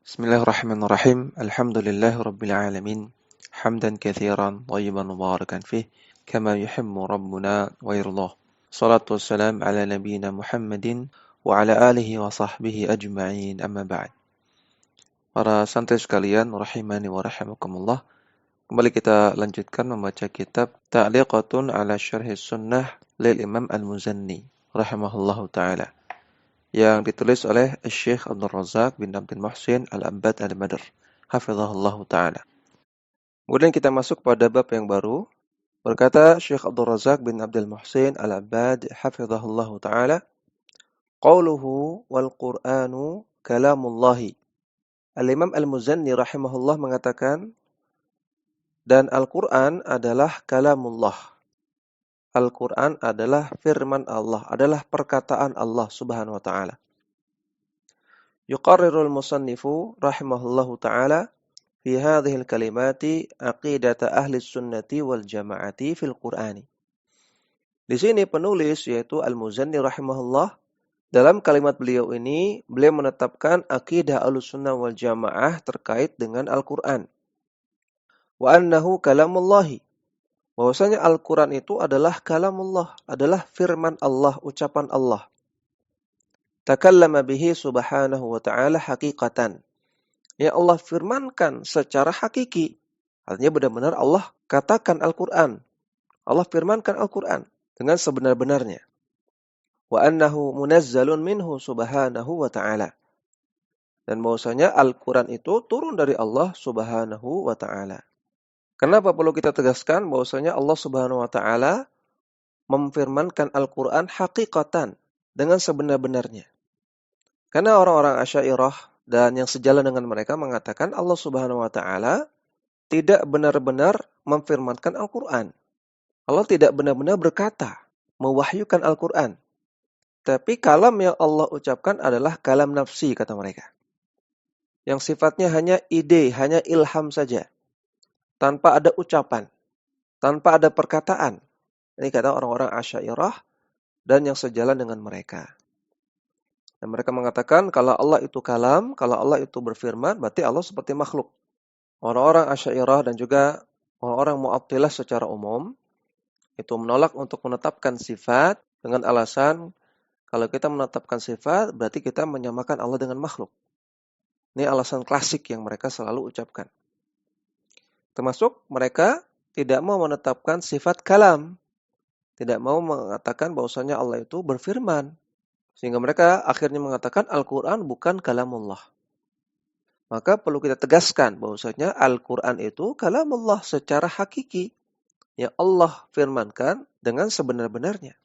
Bismillahirrahmanirrahim. Alhamdulillahirabbil alamin. Hamdan katsiran thayyiban mubarakan fih kama yuhibbu rabbuna wa yardah. Shalatu wassalam ala nabiyyina Muhammadin wa ala alihi wa sahbihi ajma'in. Amma ba'd. Para santri sekalian, rahimani wa rahimakumullah. Kembali kita lanjutkan membaca kitab Ta'liqatun ala Syarhi Sunnah lil Imam Al-Muzanni rahimahullahu taala, yang ditulis oleh Syekh Abdul Razak bin Abdul Muhsin Al-Abbad Al-Badr hafizahullahu taala. Kemudian kita masuk pada bab yang baru. Berkata Syekh Abdul Razak bin Abdul Muhsin Al-Abbad hafizahullahu taala, qauluhu wal Qur'anu kalamullahi. Al-Imam Al-Muzanni rahimahullah mengatakan, dan Al-Qur'an adalah kalamullah. Al-Quran adalah firman Allah, adalah perkataan Allah subhanahu wa ta'ala. Yuqarrirul musannifu rahimahullahu ta'ala fi hadhil kalimati aqidata ahli sunnati wal jama'ati fil Qur'ani. Di sini penulis yaitu Al-Muzanni rahimahullah, dalam kalimat beliau ini beliau menetapkan akidah Ahlussunnah wal Jamaah terkait dengan Al-Quran. Wa annahu kalamullahi. Bahwasanya Al-Quran itu adalah kalamullah, adalah firman Allah, ucapan Allah. Takallama bihi subhanahu wa ta'ala haqiqatan. Ya Allah firmankan secara hakiki. Artinya benar-benar Allah katakan Al-Quran. Allah firmankan Al-Quran dengan sebenar-benarnya. Wa annahu munazzalun minhu subhanahu wa ta'ala. Dan bahwasanya Al-Quran itu turun dari Allah subhanahu wa ta'ala. Kenapa perlu kita tegaskan bahwasanya Allah Subhanahu wa taala memfirmankan Al-Qur'an hakikatan dengan sebenar-benarnya? Karena orang-orang Asy'ariyah dan yang sejalan dengan mereka mengatakan Allah Subhanahu wa taala tidak benar-benar memfirmankan Al-Qur'an. Allah tidak benar-benar berkata, mewahyukan Al-Qur'an. Tapi kalam yang Allah ucapkan adalah kalam nafsi, kata mereka. Yang sifatnya hanya ide, hanya ilham saja. Tanpa ada ucapan, tanpa ada perkataan. Ini kata orang-orang Asy'ariyah dan yang sejalan dengan mereka. Dan mereka mengatakan kalau Allah itu kalam, kalau Allah itu berfirman, berarti Allah seperti makhluk. Orang-orang Asy'ariyah dan juga orang-orang Mu'attilah secara umum itu menolak untuk menetapkan sifat dengan alasan kalau kita menetapkan sifat berarti kita menyamakan Allah dengan makhluk. Ini alasan klasik yang mereka selalu ucapkan. Termasuk mereka tidak mau menetapkan sifat kalam. Tidak mau mengatakan bahwasanya Allah itu berfirman. Sehingga mereka akhirnya mengatakan Al-Quran bukan kalamullah. Maka perlu kita tegaskan bahwasanya Al-Quran itu kalamullah secara hakiki. Yang Allah firmankan dengan sebenar-benarnya.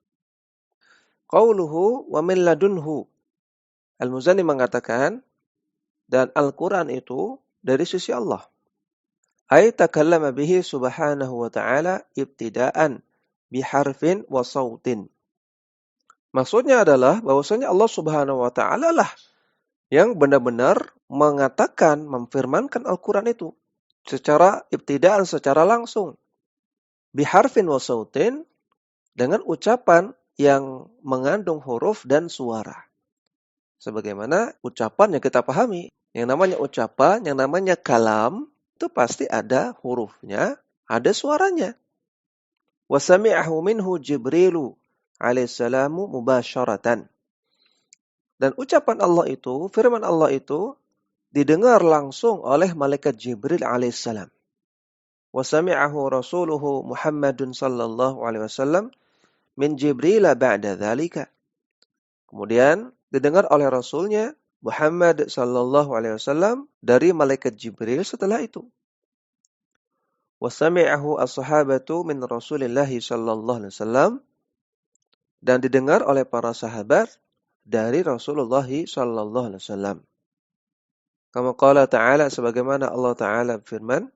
Qauluhu wa min ladunhu. Al-Muzanni mengatakan, dan Al-Quran itu dari sisi Allah. Ay takallama bihi subhanahu wa ta'ala ibtidaan biharfin wa sautin. Maksudnya adalah bahwasanya Allah Subhanahu wa ta'ala lah yang benar-benar mengatakan, memfirmankan Al-Quran itu secara ibtidaan, secara langsung. Biharfin wa sautin, dengan ucapan yang mengandung huruf dan suara. Sebagaimana ucapan yang kita pahami, yang namanya ucapan, yang namanya kalam, itu pasti ada hurufnya, ada suaranya. Wa sami'ahu minhu Jibrilu alaihissalamu mubasyaratan. Dan ucapan Allah itu, firman Allah itu didengar langsung oleh malaikat Jibril alaihissalam. Wa sami'ahu rasuluhu Muhammadun sallallahu alaihi wasallam min Jibril ba'da dzalika. Kemudian didengar oleh rasulnya Muhammad sallallahu alaihi wasallam dari malaikat Jibril setelah itu. Wa sami'ahu as-sahabatu min Rasulillah sallallahu alaihi wasallam, dan didengar oleh para sahabat dari Rasulullah sallallahu alaihi wasallam. Kama qala ta'ala, sebagaimana Allah Ta'ala firman,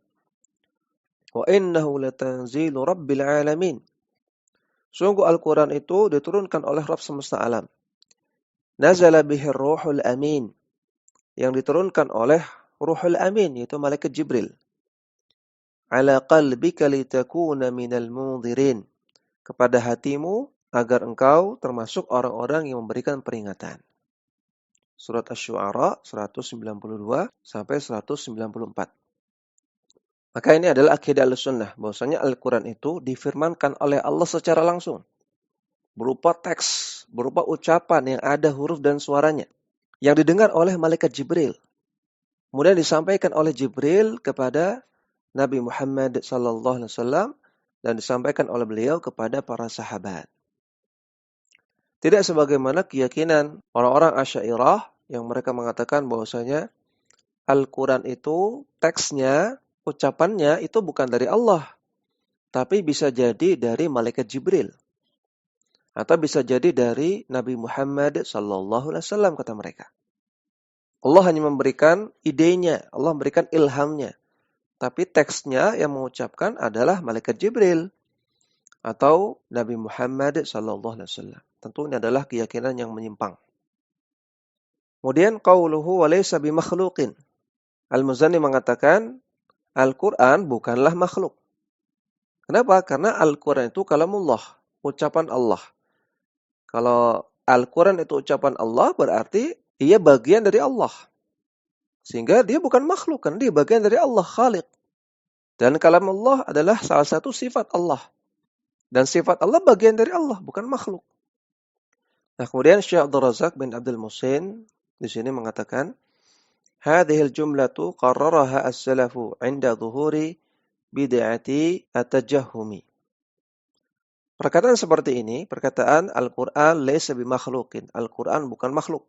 wa innahu latanzilu rabbil alamin. Sungguh Al-Quran itu diturunkan oleh Rabb semesta alam. Nazala bihir ruhul amin, yang diturunkan oleh Ruhul Amin, yaitu malaikat Jibril. Ala qalbika litakuna minal munzirin, kepada hatimu agar engkau termasuk orang-orang yang memberikan peringatan. Surat Asy-Syu'ara 192 sampai 194. Maka ini adalah akidah Ahlussunnah, bahwasanya Al-Qur'an itu difirmankan oleh Allah secara langsung, berupa teks, berupa ucapan yang ada huruf dan suaranya, yang didengar oleh malaikat Jibril. Kemudian disampaikan oleh Jibril kepada Nabi Muhammad SAW dan disampaikan oleh beliau kepada para sahabat. Tidak sebagaimana keyakinan orang-orang Asy'ariyah yang mereka mengatakan bahwasanya Al-Quran itu teksnya, ucapannya itu bukan dari Allah, tapi bisa jadi dari malaikat Jibril atau bisa jadi dari Nabi Muhammad SAW, kata mereka. Allah hanya memberikan idenya, Allah memberikan ilhamnya. Tapi teksnya yang mengucapkan adalah malaikat Jibril atau Nabi Muhammad SAW. Tentu ini adalah keyakinan yang menyimpang. Kemudian qauluhu wa laysa bimakhluqin. Al-Muzanni mengatakan Al-Quran bukanlah makhluk. Kenapa? Karena Al-Quran itu kalamullah, ucapan Allah. Kalau Al-Quran itu ucapan Allah berarti ia bagian dari Allah. Sehingga dia bukan makhluk, kan dia bagian dari Allah, Khaliq. Dan kalam Allah adalah salah satu sifat Allah. Dan sifat Allah bagian dari Allah, bukan makhluk. Nah, kemudian Syekh Abdul Razak bin Abdul Muhsin di sini mengatakan, "Hadhil jumlatu qarraraha as-salafu 'inda dhuhuri bid'ati at-tajahhumi." Perkataan seperti ini, perkataan Al-Qur'an laysa bimakhluqin, Al-Qur'an bukan makhluk.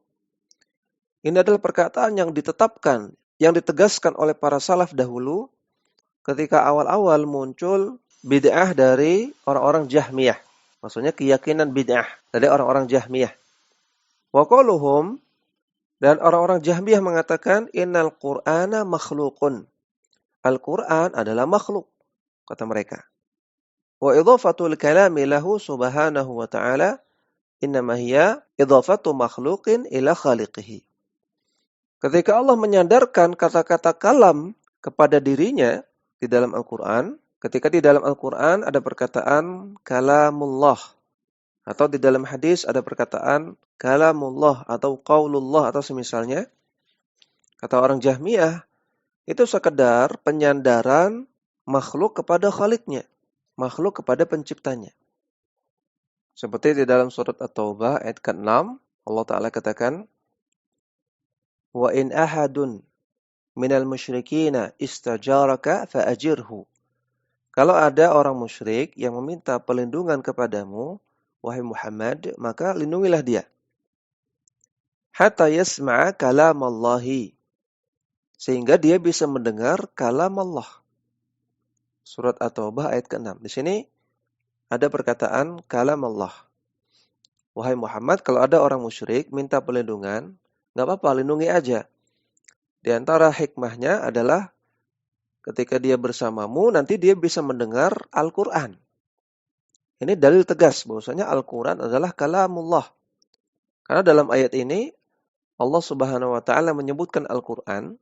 Ini adalah perkataan yang ditetapkan, yang ditegaskan oleh para salaf dahulu ketika awal-awal muncul bid'ah dari orang-orang Jahmiyah. Maksudnya keyakinan bid'ah dari orang-orang Jahmiyah. Wa qaluhum, dan orang-orang Jahmiyah mengatakan innal Qur'ana makhluqun. Al-Qur'an adalah makhluk, kata mereka. Wa idhafatul kalami lahu subhanahu wa ta'ala innama hiya idhafatu makhluqin ila khaliqihi. Ketika Allah menyandarkan kata-kata kalam kepada dirinya di dalam Al-Quran, ketika di dalam Al-Quran ada perkataan kalamullah, atau di dalam hadis ada perkataan kalamullah atau qaulullah atau semisalnya, kata orang Jahmiyah, itu sekedar penyandaran makhluk kepada khaliknya, makhluk kepada penciptanya. Seperti di dalam surat At-Taubah ayat ke-6, Allah Ta'ala katakan, "Wa in ahadun minal musyrikina istajaraka fa'ajirhu." Kalau ada orang musyrik yang meminta pelindungan kepadamu, wahai Muhammad, maka lindungilah dia. Hatta yasma'a kalamallahi, sehingga dia bisa mendengar kalam Allah. Surat At-Taubah ayat ke-6. Di sini ada perkataan kalam Allah. Wahai Muhammad, kalau ada orang musyrik minta pelindungan, nggak apa-apa, lindungi aja. Di antara hikmahnya adalah ketika dia bersamamu, nanti dia bisa mendengar Al-Quran. Ini dalil tegas bahwasanya Al-Quran adalah kalamullah. Karena dalam ayat ini, Allah Subhanahu wa Ta'ala menyebutkan Al-Quran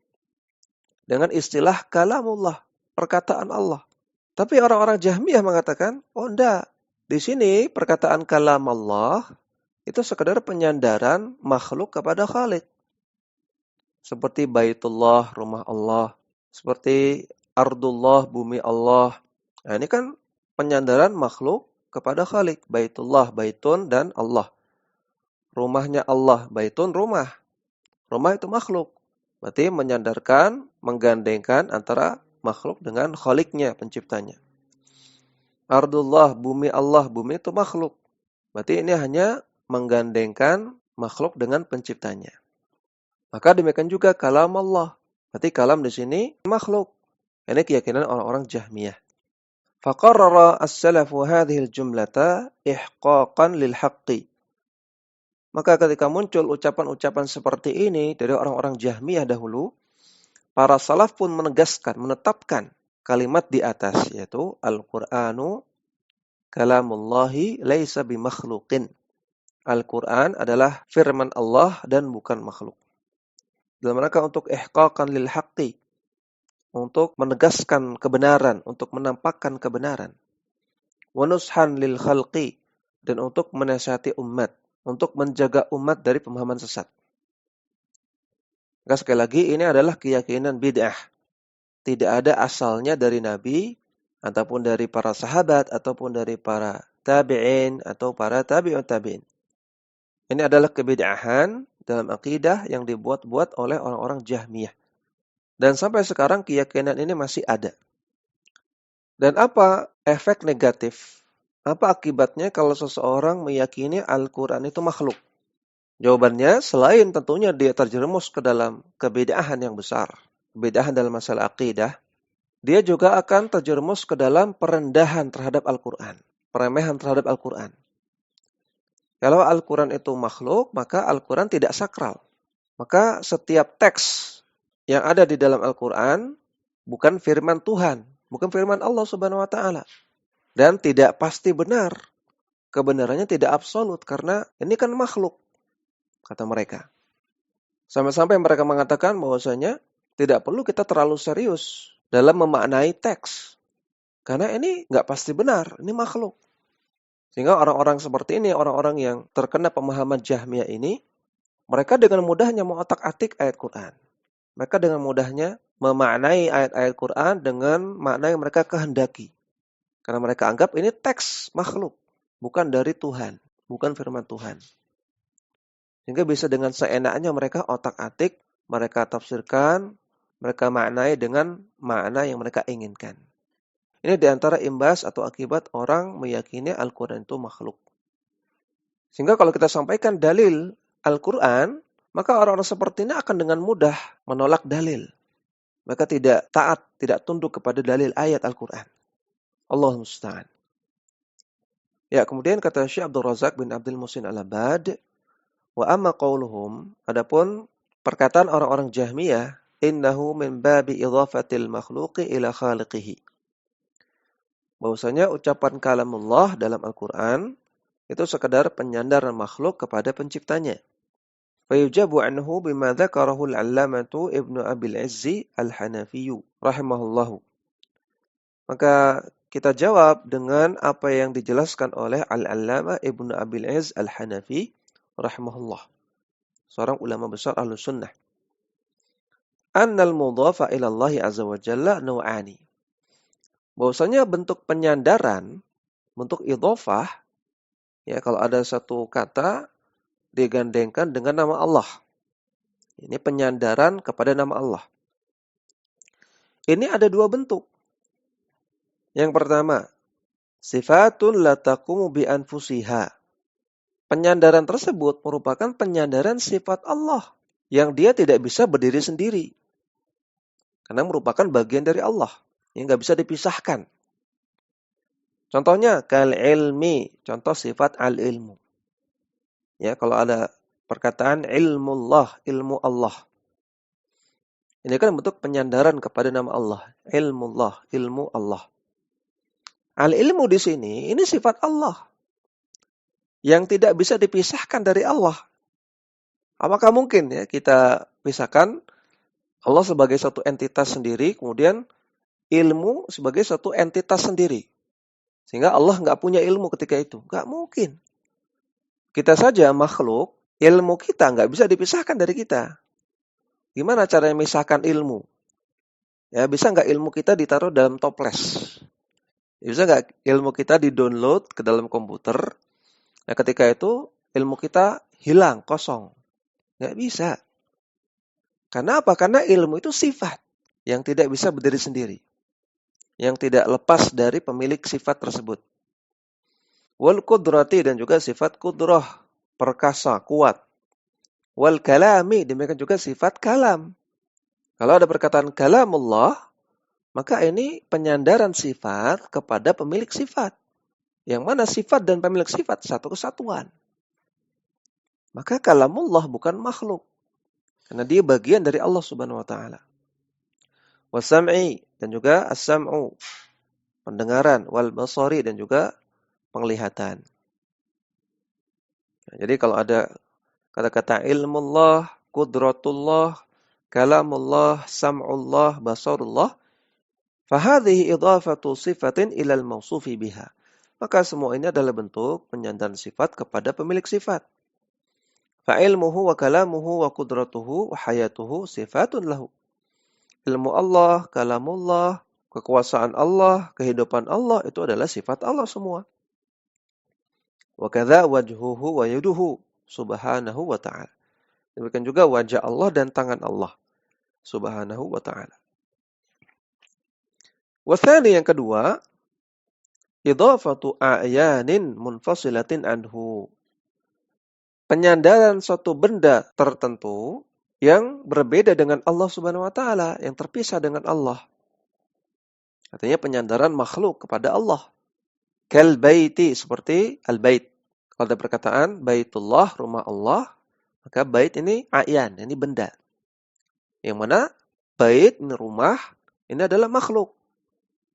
dengan istilah kalamullah, perkataan Allah. Tapi orang-orang Jahmiyah mengatakan, oh enggak, di sini perkataan kalamullah itu sekedar penyandaran makhluk kepada Khalik. Seperti Baitullah, rumah Allah. Seperti Ardullah, bumi Allah. Nah, ini kan penyandaran makhluk kepada Khalik. Baitullah, baitun, dan Allah. Rumahnya Allah, baitun, rumah. Rumah itu makhluk. Berarti menyandarkan, menggandengkan antara makhluk dengan Khaliknya, penciptanya. Ardullah, bumi Allah, bumi itu makhluk. Berarti ini hanya menggandengkan makhluk dengan penciptanya. Maka demikian juga kalam Allah. Berarti kalam di sini makhluk. Ini keyakinan orang-orang Jahmiyah. Faqarrara as-salafu hadhihi al-jumlata ihqaqan lil haqqi. Maka ketika muncul ucapan-ucapan seperti ini dari orang-orang Jahmiyah dahulu, para salaf pun menegaskan, menetapkan kalimat di atas, yaitu Al-Qur'anu kalamullahi laisa bimakhluqin. Al-Quran adalah firman Allah dan bukan makhluk. Dalam rangka untuk ihqaqan lil haqqi, untuk menegaskan kebenaran, untuk menampakkan kebenaran. Wa nushan lil khalqi, dan untuk menasihati umat, untuk menjaga umat dari pemahaman sesat. Maka sekali lagi ini adalah keyakinan bid'ah. Tidak ada asalnya dari Nabi, ataupun dari para sahabat, ataupun dari para tabi'in, atau para tabi'ut tabi'in. Ini adalah kebid'ahan dalam akidah yang dibuat-buat oleh orang-orang Jahmiyah. Dan sampai sekarang keyakinan ini masih ada. Dan apa efek negatif? Apa akibatnya kalau seseorang meyakini Al-Quran itu makhluk? Jawabannya, selain tentunya dia terjerumus ke dalam kebid'ahan yang besar, kebid'ahan dalam masalah akidah, dia juga akan terjerumus ke dalam perendahan terhadap Al-Quran, peremehan terhadap Al-Quran. Kalau Al-Quran itu makhluk, maka Al-Quran tidak sakral. Maka setiap teks yang ada di dalam Al-Quran bukan firman Tuhan, bukan firman Allah Subhanahu wa taala. Dan tidak pasti benar. Kebenarannya tidak absolut karena ini kan makhluk, kata mereka. Sampai-sampai mereka mengatakan bahwasanya tidak perlu kita terlalu serius dalam memaknai teks. Karena ini nggak pasti benar, ini makhluk. Sehingga orang-orang seperti ini, orang-orang yang terkena pemahaman Jahmiyah ini, mereka dengan mudahnya mengotak-atik ayat Quran. Mereka dengan mudahnya memaknai ayat-ayat Quran dengan makna yang mereka kehendaki. Karena mereka anggap ini teks makhluk, bukan dari Tuhan, bukan firman Tuhan. Sehingga bisa dengan seenaknya mereka otak-atik, mereka tafsirkan, mereka maknai dengan makna yang mereka inginkan. Ini diantara imbas atau akibat orang meyakini Al-Quran itu makhluk. Sehingga kalau kita sampaikan dalil Al-Quran, maka orang-orang seperti ini akan dengan mudah menolak dalil. Mereka tidak taat, tidak tunduk kepada dalil ayat Al-Quran. Allahul Musta'an. Ya, kemudian kata Syekh Abdul Razak bin Abdul Muhsin Al-Abad, wa amma qauluhum, adapun perkataan orang-orang Jahmiyah, innahu min babi idhafatil makhluqi ila khaliqihi. Bahwasanya ucapan kalamullah dalam Al-Quran itu sekadar penyandaran makhluk kepada penciptanya. Fayujabu anhu bima dzakarahu al-allamatu Ibnu Abil Izzi Al-Hanafiyu rahimahullahu. Maka kita jawab dengan apa yang dijelaskan oleh Al-Allamah Ibnu Abil Izz Al-Hanafi rahimahullah, seorang ulama besar Ahlus Sunnah. Annal mudhafa ila Allah azza wa jalla naw'ani. Bahwasanya bentuk penyandaran, bentuk idhofah, ya kalau ada satu kata digandengkan dengan nama Allah. Ini penyandaran kepada nama Allah. Ini ada dua bentuk. Yang pertama, sifatun la taqumu bi anfusiha. Penyandaran tersebut merupakan penyandaran sifat Allah yang dia tidak bisa berdiri sendiri. Karena merupakan bagian dari Allah yang nggak bisa dipisahkan. Contohnya kal ilmi, contoh sifat al-ilmu. Ya, kalau ada perkataan ilmullah, ilmu Allah. Ini kan bentuk penyandaran kepada nama Allah, ilmullah, ilmu Allah. Al-ilmu di sini ini sifat Allah yang tidak bisa dipisahkan dari Allah. Apakah mungkin ya kita pisahkan Allah sebagai satu entitas sendiri, kemudian ilmu sebagai satu entitas sendiri? Sehingga Allah nggak punya ilmu ketika itu. Nggak mungkin. Kita saja makhluk, ilmu kita nggak bisa dipisahkan dari kita. Gimana cara memisahkan ilmu? Ya, bisa nggak ilmu kita ditaruh dalam toples? Bisa nggak ilmu kita di-download ke dalam komputer? Nah, ketika itu ilmu kita hilang, kosong. Nggak bisa. Karena apa? Karena ilmu itu sifat yang tidak bisa berdiri sendiri. Yang tidak lepas dari pemilik sifat tersebut. Wal qudrati, dan juga sifat kudrah, perkasa, kuat. Wal kalami, demikian juga sifat kalam. Kalau ada perkataan kalamullah, maka ini penyandaran sifat kepada pemilik sifat. Yang mana sifat dan pemilik sifat satu kesatuan. Maka kalamullah bukan makhluk. Karena dia bagian dari Allah Subhanahu wa taala. Wasam'i, dan juga as-sam'u, pendengaran, wal basari, dan juga penglihatan. Nah, jadi kalau ada kata-kata ilmullah, qudratullah, kalamullah, sam'ullah, basarullah, fahadhihi idhafatu sifatin ilal mausufi biha. Maka semua ini adalah bentuk penyandaran sifat kepada pemilik sifat. Fa'ilmuhu wa kalamuhu wa qudratuhu wa hayatuhu sifatun lahu. Ilmu Allah, kalamullah, kekuasaan Allah, kehidupan Allah itu adalah sifat Allah semua. Wa kadza wajhuhu wa yaduhu subhanahu wa ta'ala. Demikian juga wajah Allah dan tangan Allah subhanahu wa ta'ala. Wasani yang kedua, idhafatu a'yanin munfasilatin anhu. Penyandaran suatu benda tertentu yang berbeda dengan Allah Subhanahu wa taala, yang terpisah dengan Allah. Artinya penyandaran makhluk kepada Allah. Kal baiti, seperti al-bait. Kalau ada perkataan baitullah, rumah Allah, maka bait ini a'yan, ini benda. Yang mana bait ini rumah, ini adalah makhluk.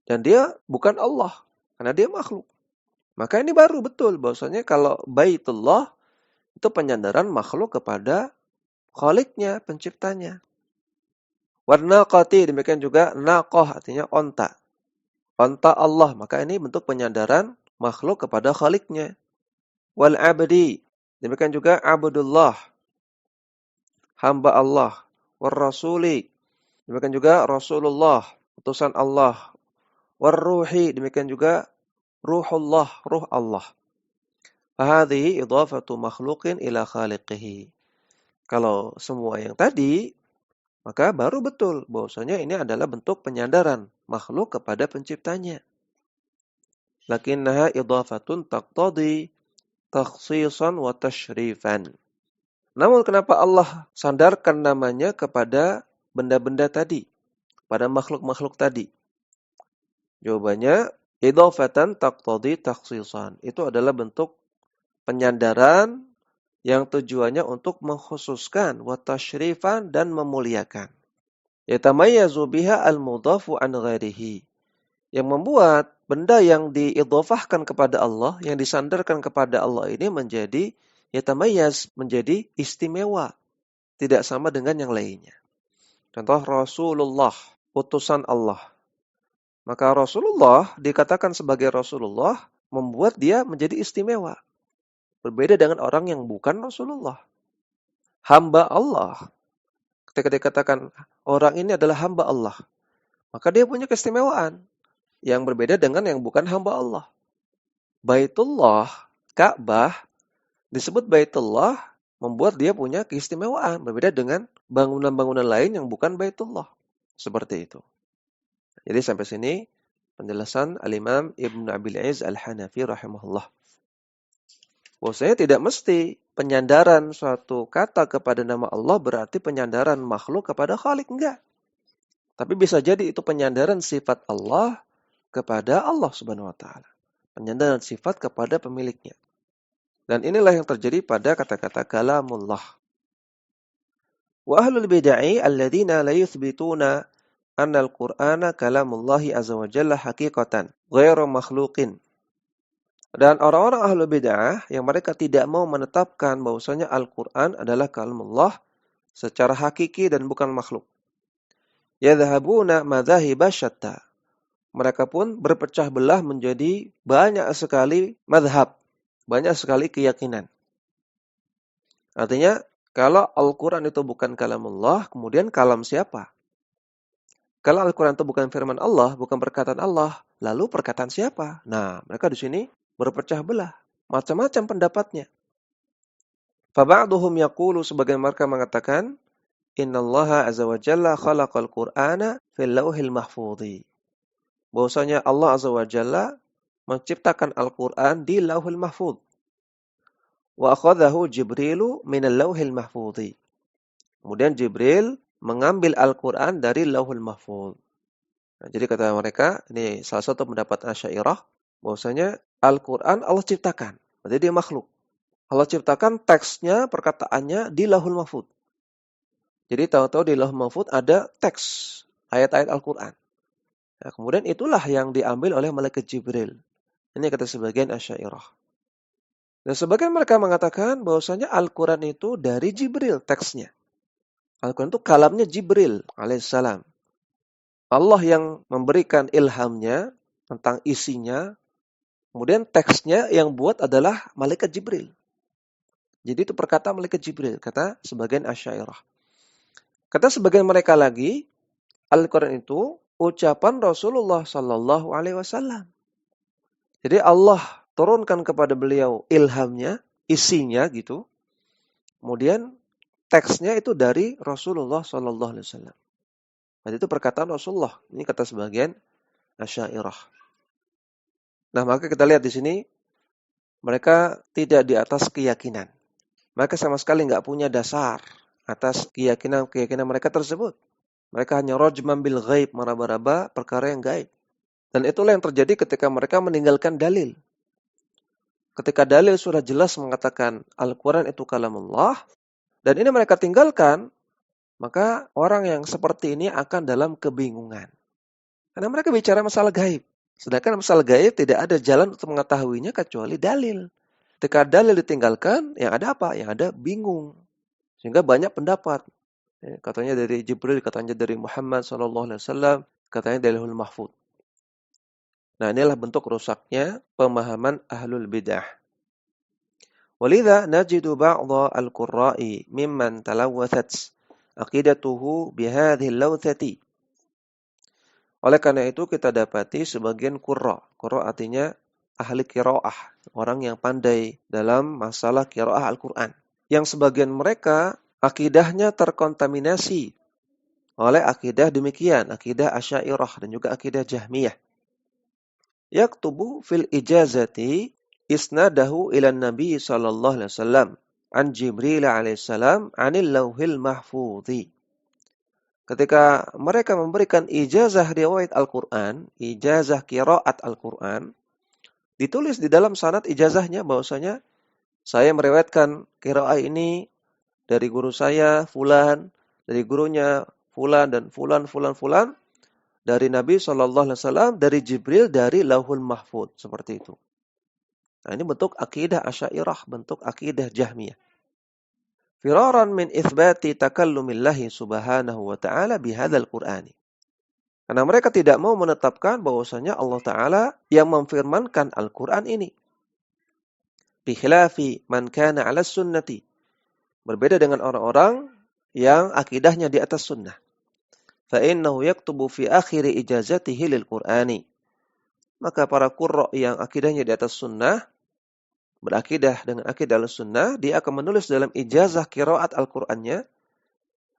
Dan dia bukan Allah, karena dia makhluk. Maka ini baru betul bahwasanya kalau baitullah itu penyandaran makhluk kepada Khaliknya, penciptanya. Warnaqati, demikian juga naqah, artinya onta. Onta Allah, maka ini bentuk penyandaran makhluk kepada Khaliknya. Wal abdi, demikian juga abdullah, hamba Allah. War rasuli, demikian juga Rasulullah, utusan Allah. War ruhi, demikian juga ruhullah, ruh Allah. Fahadhihi idhafatu makhluqin ila khaliqihi. Kalau semua yang tadi, maka baru betul bahwasanya ini adalah bentuk penyandaran makhluk kepada penciptanya. Lakinnaha idhafatun taqtadi takhsisan wa tashrifan. Namun kenapa Allah sandarkan namanya kepada benda-benda tadi, pada makhluk-makhluk tadi? Jawabannya, idhafatan taqtadi takhsisan. Itu adalah bentuk penyandaran yang tujuannya untuk mengkhususkan wa tashrifan dan memuliakan. Yatamayyazu biha al-mudhafu an ghairihi. Yang membuat benda yang diidhafahkan kepada Allah, yang disandarkan kepada Allah ini menjadi yatamayyaz, menjadi istimewa, tidak sama dengan yang lainnya. Contoh Rasulullah, utusan Allah. Maka Rasulullah dikatakan sebagai Rasulullah membuat dia menjadi istimewa. Berbeda dengan orang yang bukan Rasulullah. Hamba Allah. Ketika dikatakan orang ini adalah hamba Allah, maka dia punya keistimewaan yang berbeda dengan yang bukan hamba Allah. Baitullah, Ka'bah, disebut Baitullah membuat dia punya keistimewaan berbeda dengan bangunan-bangunan lain yang bukan Baitullah. Seperti itu. Jadi sampai sini penjelasan Al-Imam Ibn Abil Izz Al-Hanafi rahimahullah. Bahwasanya tidak mesti penyandaran suatu kata kepada nama Allah berarti penyandaran makhluk kepada Khalik, enggak. Tapi bisa jadi itu penyandaran sifat Allah kepada Allah Subhanahu wa taala. Penyandaran sifat kepada pemiliknya. Dan inilah yang terjadi pada kata-kata kalamullah. Wa ahlul bid'ah alladzina la yuthbituna anna al-Qur'ana kalamullahi azza wa jalla haqiqatan ghairu makhluqin. Dan orang-orang ahlu bid'ah yang mereka tidak mau menetapkan bahwasanya Al-Quran adalah kalamullah secara hakiki dan bukan makhluk. Yadhabuna madhahiba syatta. Mereka pun berpecah belah menjadi banyak sekali madhab, banyak sekali keyakinan. Artinya, kalau Al-Quran itu bukan kalamullah, kemudian kalam siapa? Kalau Al-Quran itu bukan firman Allah, bukan perkataan Allah, lalu perkataan siapa? Nah, mereka di sini berpecah belah, macam-macam pendapatnya. Faba'duhum yaqulu, sebagian mereka mengatakan, innallaha azza wa jalla khalaqal Qur'ana fil lauhil mahfudhi. Bahwasanya Allah azza wa jalla menciptakan Al-Qur'an di Lauhul Mahfudz. Wa akhadhahu Jibrilu minal lauhil mahfudhi. Kemudian Jibril mengambil Al-Qur'an dari Lauhul Mahfudz. Nah, jadi kata mereka, ini salah satu pendapat Asy'ariyah, bahwasanya Al-Quran Allah ciptakan. Berarti dia makhluk. Allah ciptakan teksnya, perkataannya di Lauhul Mahfudz. Jadi tahu-tahu di Lauhul Mahfudz ada teks, ayat-ayat Al-Quran. Nah, kemudian itulah yang diambil oleh malaikat Jibril. Ini kata sebagian Asy'ariyah. Dan sebagian mereka mengatakan bahwasanya Al-Quran itu dari Jibril teksnya. Al-Quran itu kalamnya Jibril alaihissalam. Allah yang memberikan ilhamnya tentang isinya. Kemudian teksnya yang buat adalah malaikat Jibril. Jadi itu perkataan malaikat Jibril, kata sebagian Asy'ariyah. Kata sebagian mereka lagi, Al-Quran itu ucapan Rasulullah Sallallahu Alaihi Wasallam. Jadi Allah turunkan kepada beliau ilhamnya, isinya gitu. Kemudian teksnya itu dari Rasulullah Sallallahu Alaihi Wasallam. Berarti itu perkataan Rasulullah. Ini kata sebagian Asy'ariyah. Nah, maka kita lihat di sini mereka tidak di atas keyakinan. Mereka sama sekali nggak punya dasar atas keyakinan mereka tersebut. Mereka hanya rajman bil ghaib, meraba-raba perkara yang gaib. Dan itulah yang terjadi ketika mereka meninggalkan dalil. Ketika dalil sudah jelas mengatakan Al-Quran itu kalamullah, dan ini mereka tinggalkan, maka orang yang seperti ini akan dalam kebingungan. Karena mereka bicara masalah gaib. Sedangkan masalah gaib tidak ada jalan untuk mengetahuinya kecuali dalil. Ketika dalil ditinggalkan, yang ada apa? Yang ada bingung. Sehingga banyak pendapat. Katanya dari Jibril, katanya dari Muhammad SAW, katanya dari Lauhul Mahfuz. Nah, inilah bentuk rusaknya pemahaman ahlul bidah. Walidha najidu ba'dha al-qurra'i mimman talawwathat aqidatuhu bihadhihi al-lawthati. Oleh karena itu kita dapati sebagian qurra. Qurra artinya ahli qiraah, orang yang pandai dalam masalah qiraah Al-Qur'an. Yang sebagian mereka akidahnya terkontaminasi oleh akidah demikian, akidah Asy'ariyah dan juga akidah Jahmiyah. Yaktubu fil ijazati isnadahu ila Nabi sallallahu alaihi wasallam an Jibril alaihi salam anil lauhil mahfudhi. Ketika mereka memberikan ijazah riwayat Al-Quran, ijazah qiraat Al-Quran, ditulis di dalam sanad ijazahnya bahwasanya saya meriwayatkan qiraah ini dari guru saya fulan, dari gurunya fulan dan fulan, dari Nabi SAW, dari Jibril, dari Lauhul Mahfuz. Seperti itu. Nah, ini bentuk akidah Asy'ariyah, bentuk akidah Jahmiyah. Firaran min itsbati takallumillahi subhanahu wa ta'ala bihadzal Qur'ani. Karena mereka tidak mau menetapkan bahwasanya Allah Ta'ala yang memfirmankan Al-Quran ini. Bikhilafi man kana ala sunnati. Berbeda dengan orang-orang yang akidahnya di atas sunnah. Fa'innahu yaktubu fi akhiri ijazatihi lil Qur'ani. Maka para qurra yang akidahnya di atas sunnah, berakidah dengan akidah al-sunnah, dia akan menulis dalam ijazah qiraat Al-Qur'annya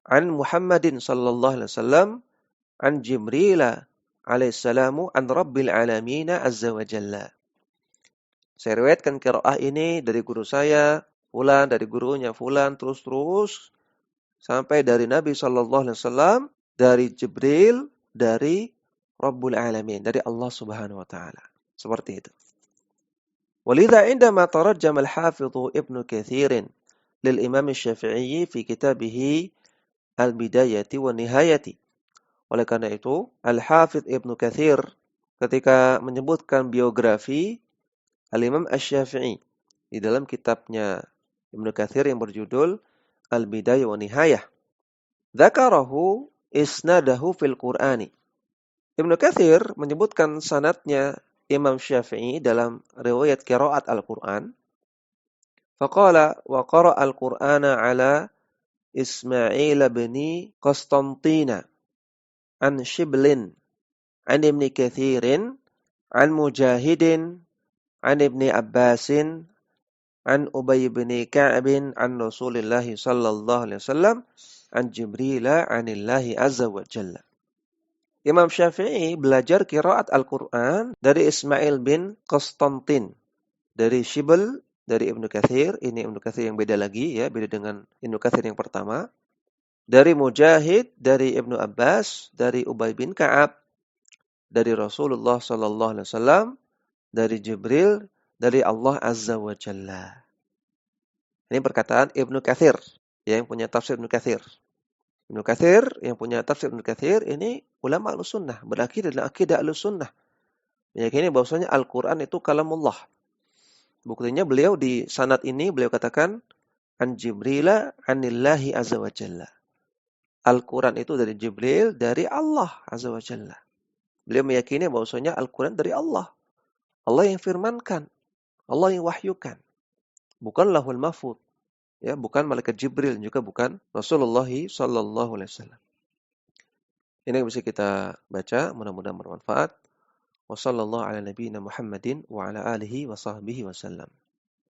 an Muhammadin sallallahu alaihi wasallam an Jibril alaihi salamu an Rabbil alamin azza wa jalla. Saya riwayatkan qiraah ini dari guru saya, fulan, dari gurunya fulan, terus sampai dari Nabi sallallahu alaihi wasallam, dari Jibril, dari Rabbul Alamin, dari Allah Subhanahu wa taala. Seperti itu. Walidha indama tarajjama al-Hafidh Ibnu Katsir lil Imam Asy-Syafi'i fi kitabih Al-Bidayati wa Nihayati. Oleh karena itu, Al-Hafidh Ibnu Katsir ketika menyebutkan biografi Al-Imam Asy-Syafi'i di dalam kitabnya Ibnu Katsir yang berjudul Al-Bidayah wa Nihayah, dzakarahu isnadahu fil Qur'ani. Ibnu Katsir menyebutkan sanadnya Imam Syafi'i dalam riwayat qiraat Al-Qur'an. Faqala wa qara'a Al-Qur'ana ala Ismail bin Qastantina an Shiblin an Ibn Katsirin an Mujahidin an Ibn Abbasin an Ubay bin Ka'ab an Rasulillah sallallahu alaihi wasallam an Jibril anillahi azza wa jalla. Imam Syafi'i belajar qiraat Al-Quran dari Ismail bin Qastantin, dari Shibl, dari Ibnu Katsir. Ini Ibnu Katsir yang beda lagi, ya, beda dengan Ibnu Katsir yang pertama. Dari Mujahid, dari Ibnu Abbas, dari Ubay bin Ka'ab, dari Rasulullah sallallahu alaihi wasallam, dari Jibril, dari Allah azza wa jalla. Ini perkataan Ibnu Katsir, yang punya tafsir Ibnu Katsir. Ibnu Katsir yang punya tafsir Ibnu Katsir ini ulama Ahlussunnah, berakidah dalam akidah Ahlussunnah. Meyakini bahwasanya Al-Qur'an itu kalamullah. Buktinya beliau di sanad ini beliau katakan an Jibril anillahi azza wa jalla. Al-Qur'an itu dari Jibril, dari Allah azza wa jalla. Beliau meyakini bahwasanya Al-Qur'an dari Allah. Allah yang firmankan, Allah yang wahyukan. Bukan Lauhul Mahfuz. Ya, bukan malaikat Jibril, juga bukan Rasulullah sallallahu alaihi wasallam. Ini yang bisa kita baca, mudah-mudahan bermanfaat. Wassallallahu ala nabiyyina Muhammadin wa ala alihi wa sahbihi wasallam.